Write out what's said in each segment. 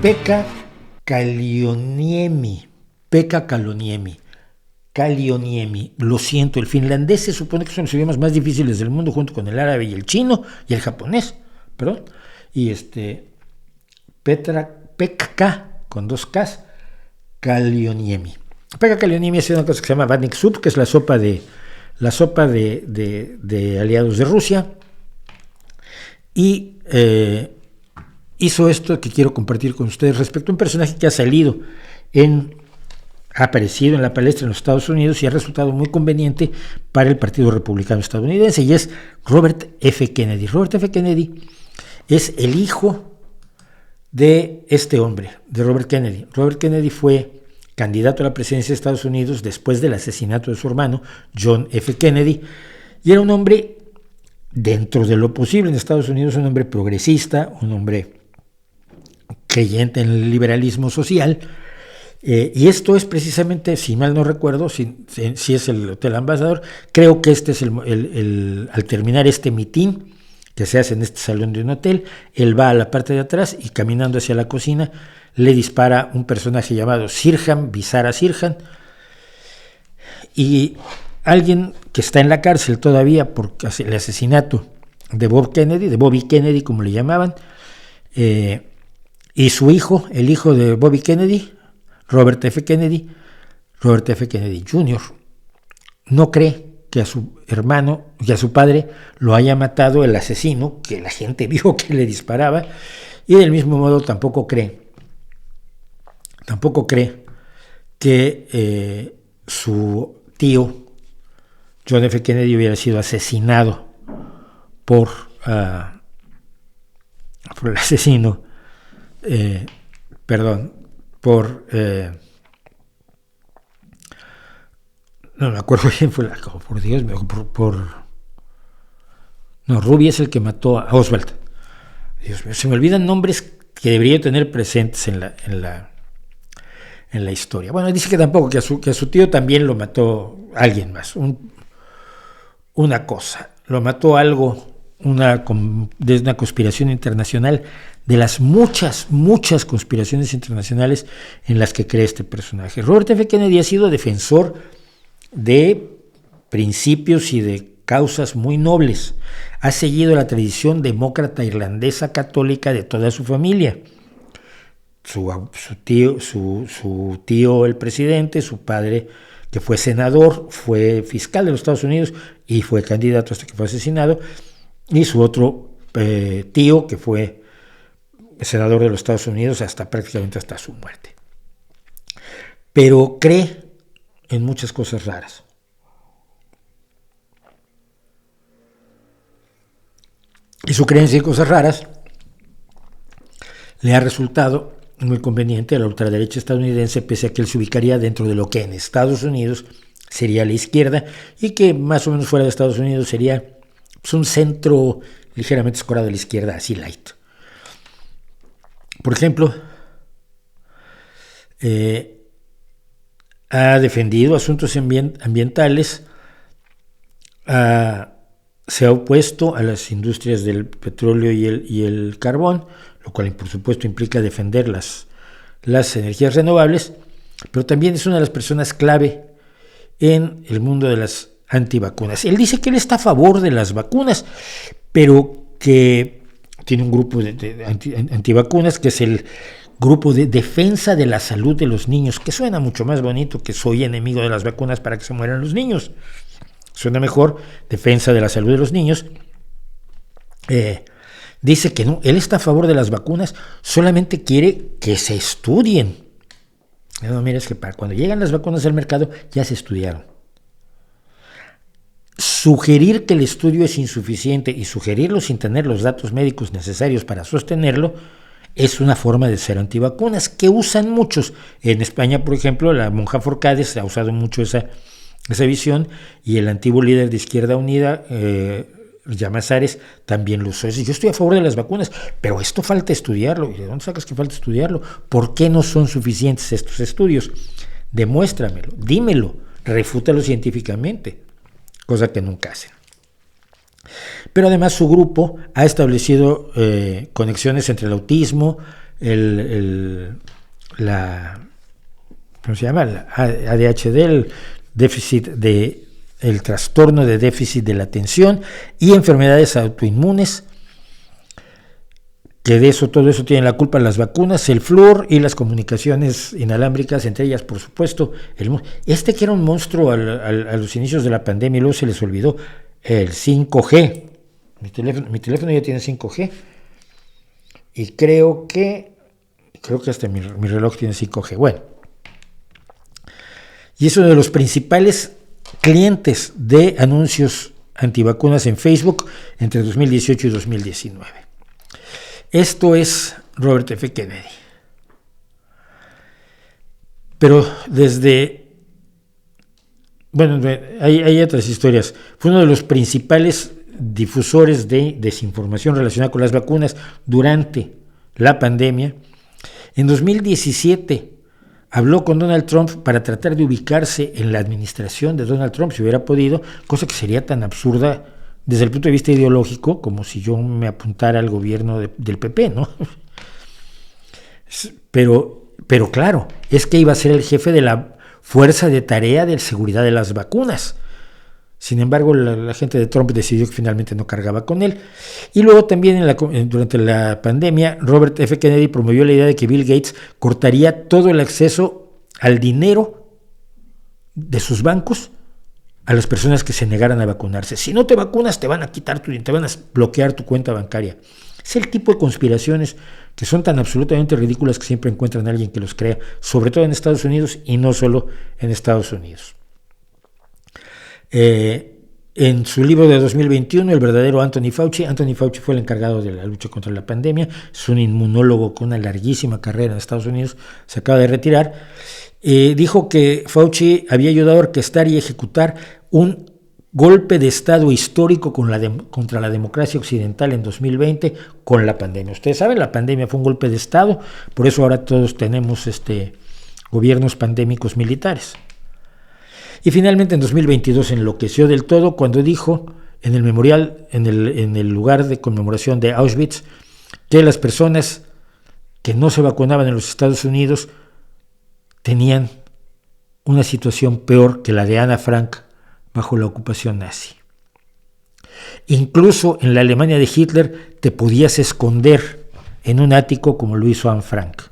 Pekka Kallioniemi. Pekka Kallioniemi. Kallioniemi. Lo siento, el finlandés se supone que son los idiomas más difíciles del mundo, junto con el árabe y el chino y el japonés. Perdón. Y Pekka, con 2 Ks, Kallioniemi. Pekka Kallioniemi hace una cosa que se llama Batnik Soup, que es la sopa de aliados de Rusia. Y hizo esto que quiero compartir con ustedes respecto a un personaje que ha aparecido en la palestra en los Estados Unidos y ha resultado muy conveniente para el Partido Republicano estadounidense, y es Robert F. Kennedy. Robert F. Kennedy es el hijo de este hombre, de Robert Kennedy. Robert Kennedy fue candidato a la presidencia de Estados Unidos después del asesinato de su hermano, John F. Kennedy, y era un hombre, dentro de lo posible en Estados Unidos, un hombre progresista, un hombre creyente en el liberalismo social, y esto es precisamente, si mal no recuerdo, si es el Hotel Ambassador, creo que este es al terminar este mitin que se hace en este salón de un hotel, él va a la parte de atrás y caminando hacia la cocina le dispara un personaje llamado Sirhan, Visara Sirhan, y alguien que está en la cárcel todavía por el asesinato de Bobby Kennedy, como le llamaban, y su hijo, el hijo de Bobby Kennedy, Robert F. Kennedy Jr., no cree que a su hermano y a su padre lo haya matado el asesino, que la gente vio que le disparaba, y del mismo modo tampoco cree que su tío John F. Kennedy hubiera sido asesinado por el asesino, no me acuerdo quién fue, por Dios, Ruby es el que mató a Oswald. Dios mío, se me olvidan nombres que debería tener presentes en la historia. Bueno, dice que tampoco, que a su tío también lo mató alguien más, una cosa, lo mató algo, de una conspiración internacional, de las muchas conspiraciones internacionales en las que cree este personaje. Robert F. Kennedy ha sido defensor de principios y de causas muy nobles. Ha seguido la tradición demócrata irlandesa católica de toda su familia. Su tío el presidente, su padre que fue senador, fue fiscal de los Estados Unidos y fue candidato hasta que fue asesinado, y su otro tío que fue senador de los Estados Unidos prácticamente hasta su muerte. Pero cree en muchas cosas raras. Y su creencia en cosas raras le ha resultado muy conveniente a la ultraderecha estadounidense, pese a que él se ubicaría dentro de lo que en Estados Unidos sería la izquierda, y que más o menos fuera de Estados Unidos sería un centro ligeramente escorado a la izquierda, así light. Por ejemplo, ha defendido asuntos ambientales, se ha opuesto a las industrias del petróleo y el carbón, lo cual por supuesto implica defender las energías renovables, pero también es una de las personas clave en el mundo de las antivacunas. Él dice que él está a favor de las vacunas, pero que tiene un grupo de antivacunas, que es el grupo de defensa de la salud de los niños, que suena mucho más bonito que soy enemigo de las vacunas para que se mueran los niños. Suena mejor, defensa de la salud de los niños. Dice que no, él está a favor de las vacunas, solamente quiere que se estudien. No, mira, es que para cuando llegan las vacunas al mercado ya se estudiaron. Sugerir que el estudio es insuficiente y sugerirlo sin tener los datos médicos necesarios para sostenerlo es una forma de ser antivacunas que usan muchos. En España, por ejemplo, la monja Forcades ha usado mucho esa visión, y el antiguo líder de Izquierda Unida, Llamazares, también lo usó. Yo estoy a favor de las vacunas, pero esto falta estudiarlo. ¿Y de dónde sacas que falta estudiarlo? ¿Por qué no son suficientes estos estudios? Demuéstramelo, dímelo, refútalo científicamente, cosa que nunca hacen. Pero además su grupo ha establecido conexiones entre el autismo, ¿cómo se llama? El ADHD, el trastorno de déficit de la atención y enfermedades autoinmunes, que todo eso tienen la culpa las vacunas, el flúor y las comunicaciones inalámbricas, entre ellas, por supuesto, que era un monstruo a los inicios de la pandemia, y luego se les olvidó, el 5G. Mi teléfono ya tiene 5G, y creo que hasta mi reloj tiene 5G. Bueno, y es uno de los principales clientes de anuncios antivacunas en Facebook entre 2018 y 2019. Esto es Robert F. Kennedy. Pero hay otras historias. Fue uno de los principales difusores de desinformación relacionada con las vacunas durante la pandemia. En 2017 habló con Donald Trump para tratar de ubicarse en la administración de Donald Trump, si hubiera podido, cosa que sería tan absurda desde el punto de vista ideológico como si yo me apuntara al gobierno del PP, ¿no? Pero claro, es que iba a ser el jefe de la fuerza de tarea de seguridad de las vacunas. Sin embargo, la gente de Trump decidió que finalmente no cargaba con él. Y luego también durante la pandemia, Robert F. Kennedy promovió la idea de que Bill Gates cortaría todo el acceso al dinero de sus bancos a las personas que se negaran a vacunarse. Si no te vacunas, te van a quitar te van a bloquear tu cuenta bancaria. Es el tipo de conspiraciones que son tan absolutamente ridículas que siempre encuentran a alguien que los crea, sobre todo en Estados Unidos y no solo en Estados Unidos. En su libro de 2021, El verdadero Anthony Fauci fue el encargado de la lucha contra la pandemia, es un inmunólogo con una larguísima carrera en Estados Unidos, se acaba de retirar. Dijo que Fauci había ayudado a orquestar y ejecutar un golpe de Estado histórico contra la democracia occidental en 2020 con la pandemia. Ustedes saben, la pandemia fue un golpe de Estado, por eso ahora todos tenemos gobiernos pandémicos militares. Y finalmente en 2022 enloqueció del todo cuando dijo en el memorial, en el lugar de conmemoración de Auschwitz, que las personas que no se vacunaban en los Estados Unidos tenían una situación peor que la de Ana Frank bajo la ocupación nazi. Incluso en la Alemania de Hitler te podías esconder en un ático como lo hizo Anne Frank.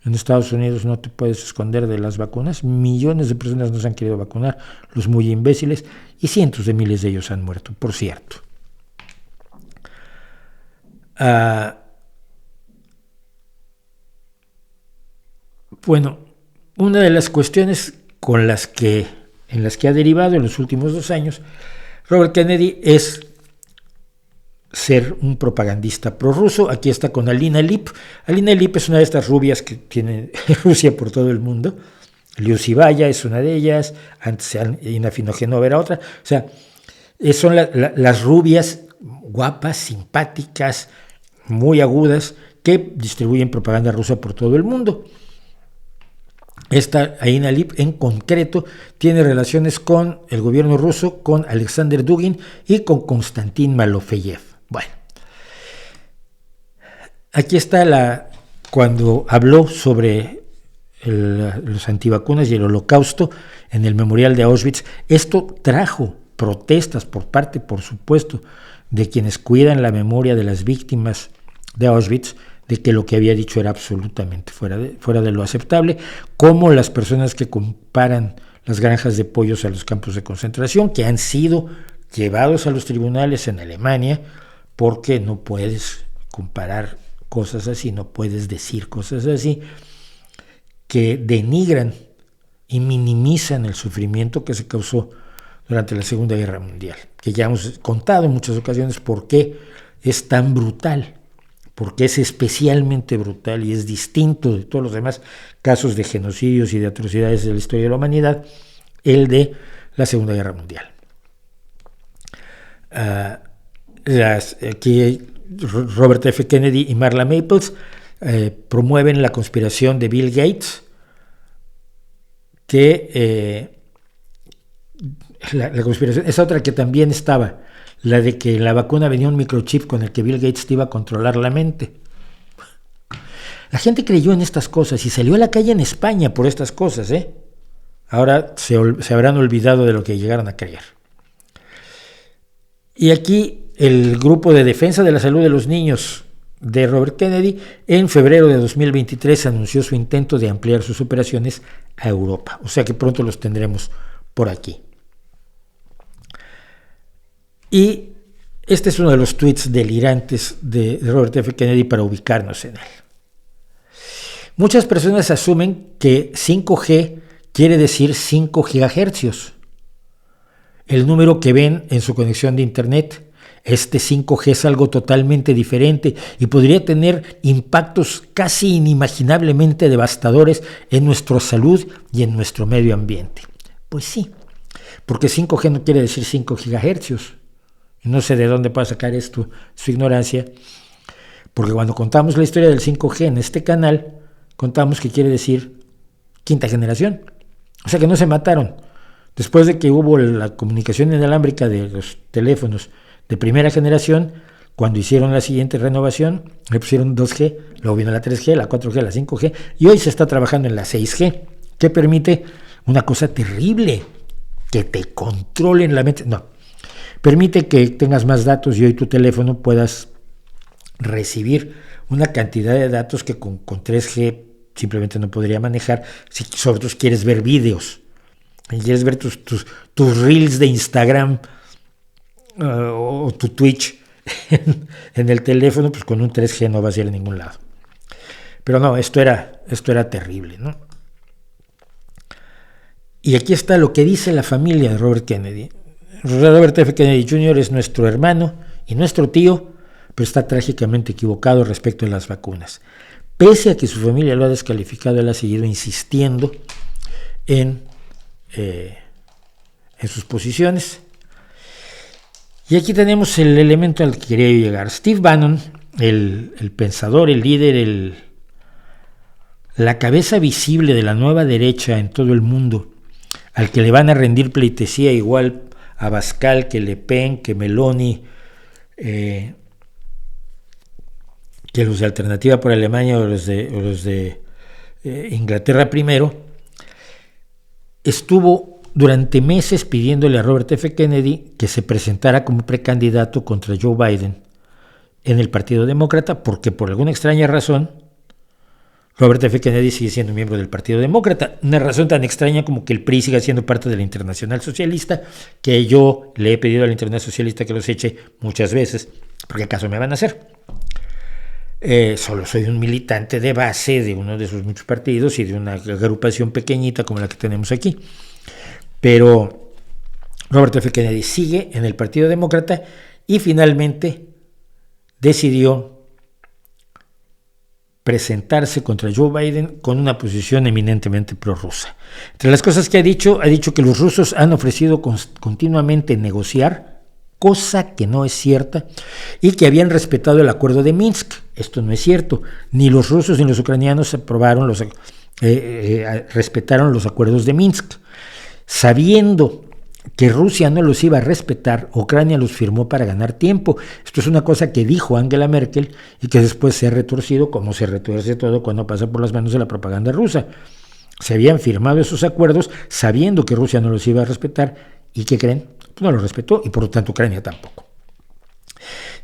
En Estados Unidos no te puedes esconder de las vacunas. Millones de personas no se han querido vacunar, los muy imbéciles, y cientos de miles de ellos han muerto, por cierto. Bueno, una de las cuestiones en las que ha derivado en los últimos 2 años Robert Kennedy es ser un propagandista prorruso. Aquí está con Alina Lip. Alina Lip es una de estas rubias que tiene Rusia por todo el mundo. Liu Xibaya es una de ellas, antes Ina Finogenova era otra. O sea, son las rubias guapas, simpáticas, muy agudas, que distribuyen propaganda rusa por todo el mundo. Esta Alina Lip en concreto tiene relaciones con el gobierno ruso, con Alexander Dugin y con Konstantin Malofeyev. Bueno, aquí está cuando habló sobre los antivacunas y el holocausto en el memorial de Auschwitz. Esto trajo protestas por parte, por supuesto, de quienes cuidan la memoria de las víctimas de Auschwitz, de que lo que había dicho era absolutamente fuera de lo aceptable, como las personas que comparan las granjas de pollos a los campos de concentración, que han sido llevados a los tribunales en Alemania, porque no puedes comparar cosas así, no puedes decir cosas así, que denigran y minimizan el sufrimiento que se causó durante la Segunda Guerra Mundial, que ya hemos contado en muchas ocasiones por qué es tan brutal, porque es especialmente brutal y es distinto de todos los demás casos de genocidios y de atrocidades de la historia de la humanidad, el de la Segunda Guerra Mundial. Aquí Robert F. Kennedy y Marla Maples promueven la conspiración de Bill Gates, que la conspiración. Esa otra que también estaba, la de que en la vacuna venía un microchip con el que Bill Gates te iba a controlar la mente. La gente creyó en estas cosas y salió a la calle en España por estas cosas, ¿eh? Ahora se habrán olvidado de lo que llegaron a creer. Y aquí el Grupo de Defensa de la Salud de los Niños de Robert Kennedy en febrero de 2023 anunció su intento de ampliar sus operaciones a Europa. O sea que pronto los tendremos por aquí. Y este es uno de los tweets delirantes de Robert F. Kennedy para ubicarnos en él. Muchas personas asumen que 5G quiere decir 5 gigahercios, el número que ven en su conexión de Internet. Este 5G es algo totalmente diferente y podría tener impactos casi inimaginablemente devastadores en nuestra salud y en nuestro medio ambiente. Pues sí, porque 5G no quiere decir 5 gigahercios. No sé de dónde puede sacar esto su ignorancia, porque cuando contamos la historia del 5G en este canal, contamos que quiere decir quinta generación. O sea que no se mataron. Después de que hubo la comunicación inalámbrica de los teléfonos de primera generación, cuando hicieron la siguiente renovación, le pusieron 2G, luego vino la 3G, la 4G, la 5G, y hoy se está trabajando en la 6G, que permite una cosa terrible, que te controlen la mente. No, permite que tengas más datos y hoy tu teléfono puedas recibir una cantidad de datos que con 3G simplemente no podría manejar. Si sobre todo quieres ver vídeos, quieres ver tus reels de Instagram o tu Twitch en el teléfono, pues con un 3G no vas a ir a ningún lado. Pero no, esto era terrible, ¿no? Y aquí está lo que dice la familia de Robert Kennedy. Robert F. Kennedy Jr. es nuestro hermano y nuestro tío, pero está trágicamente equivocado respecto a las vacunas. Pese a que su familia lo ha descalificado, él ha seguido insistiendo en sus posiciones. Y aquí tenemos el elemento al que quería llegar. Steve Bannon, el pensador, el líder, la cabeza visible de la nueva derecha en todo el mundo, al que le van a rendir pleitesía igual a Abascal, que Le Pen, que Meloni, que los de Alternativa por Alemania o los de Inglaterra primero, estuvo durante meses pidiéndole a Robert F. Kennedy que se presentara como precandidato contra Joe Biden en el Partido Demócrata, porque por alguna extraña razón Robert F. Kennedy sigue siendo miembro del Partido Demócrata. Una razón tan extraña como que el PRI siga siendo parte de la Internacional Socialista, que yo le he pedido a la Internacional Socialista que los eche muchas veces, porque acaso me van a hacer. Solo soy un militante de base de uno de sus muchos partidos y de una agrupación pequeñita como la que tenemos aquí. Pero Robert F. Kennedy sigue en el Partido Demócrata y finalmente decidió presentarse contra Joe Biden con una posición eminentemente prorrusa. Entre las cosas que ha dicho que los rusos han ofrecido continuamente negociar, cosa que no es cierta, y que habían respetado el acuerdo de Minsk. Esto no es cierto. Ni los rusos ni los ucranianos respetaron los acuerdos de Minsk. Sabiendo que Rusia no los iba a respetar, Ucrania los firmó para ganar tiempo. Esto es una cosa que dijo Angela Merkel y que después se ha retorcido, como se retuerce todo cuando pasa por las manos de la propaganda rusa. Se habían firmado esos acuerdos sabiendo que Rusia no los iba a respetar y ¿qué creen? Pues no los respetó y por lo tanto Ucrania tampoco.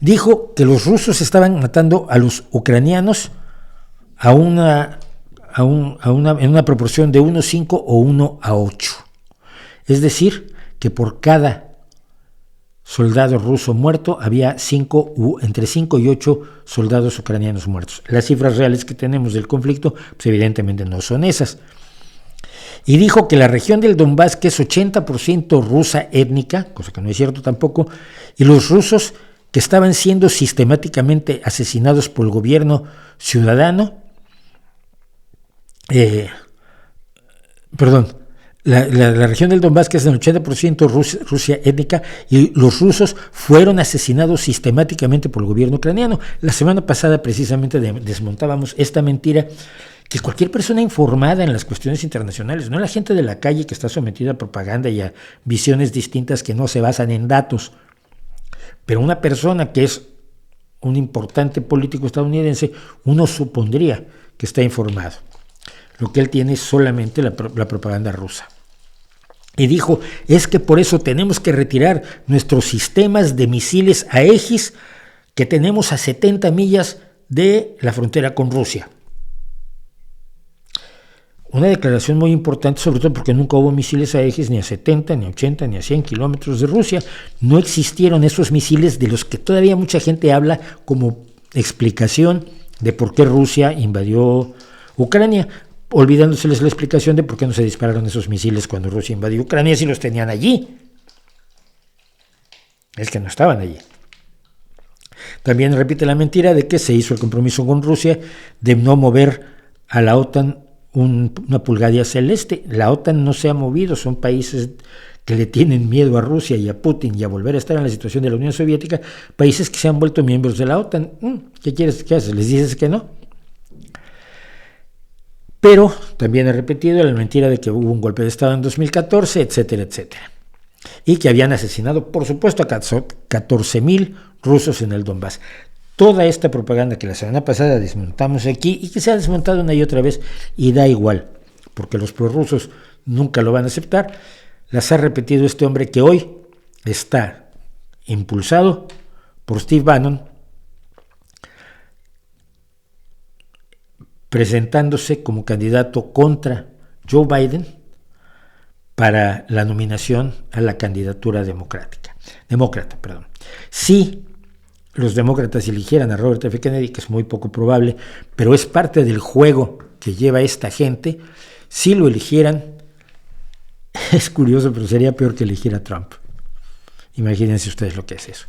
Dijo que los rusos estaban matando a los ucranianos en una proporción de 1:5 o 1:8. Es decir, que por cada soldado ruso muerto había entre 5 y 8 soldados ucranianos muertos. Las cifras reales que tenemos del conflicto, pues evidentemente no son esas. Y dijo que la región del Donbass, que es 80% rusa étnica, cosa que no es cierto tampoco, y los rusos que estaban siendo sistemáticamente asesinados por el gobierno ciudadano, la región del Donbass, que es el 80% Rusia étnica, y los rusos fueron asesinados sistemáticamente por el gobierno ucraniano. La semana pasada precisamente desmontábamos esta mentira que cualquier persona informada en las cuestiones internacionales, no la gente de la calle que está sometida a propaganda y a visiones distintas que no se basan en datos, pero una persona que es un importante político estadounidense, uno supondría que está informado. Lo que él tiene es solamente la propaganda rusa. Y dijo, es que por eso tenemos que retirar nuestros sistemas de misiles Aegis que tenemos a 70 millas de la frontera con Rusia. Una declaración muy importante, sobre todo porque nunca hubo misiles Aegis ni a 70, ni a 80, ni a 100 kilómetros de Rusia. No existieron esos misiles de los que todavía mucha gente habla como explicación de por qué Rusia invadió Ucrania, olvidándoseles la explicación de por qué no se dispararon esos misiles cuando Rusia invadió Ucrania si los tenían allí. Es que no estaban allí. También repite la mentira de que se hizo el compromiso con Rusia de no mover a la OTAN una pulgada hacia el este. La OTAN no se ha movido, son países que le tienen miedo a Rusia y a Putin y a volver a estar en la situación de la Unión Soviética, países que se han vuelto miembros de la OTAN. ¿Qué quieres que haces? ¿Les dices que no? Pero también he repetido la mentira de que hubo un golpe de Estado en 2014, etcétera, etcétera. Y que habían asesinado, por supuesto, a 14,000 rusos en el Donbass. Toda esta propaganda que la semana pasada desmontamos aquí y que se ha desmontado una y otra vez y da igual, porque los prorrusos nunca lo van a aceptar, las ha repetido este hombre que hoy está impulsado por Steve Bannon, presentándose como candidato contra Joe Biden para la nominación a la candidatura demócrata. Si los demócratas eligieran a Robert F. Kennedy, que es muy poco probable, pero es parte del juego que lleva esta gente, si lo eligieran, es curioso, pero sería peor que elegir a Trump. Imagínense ustedes lo que es eso.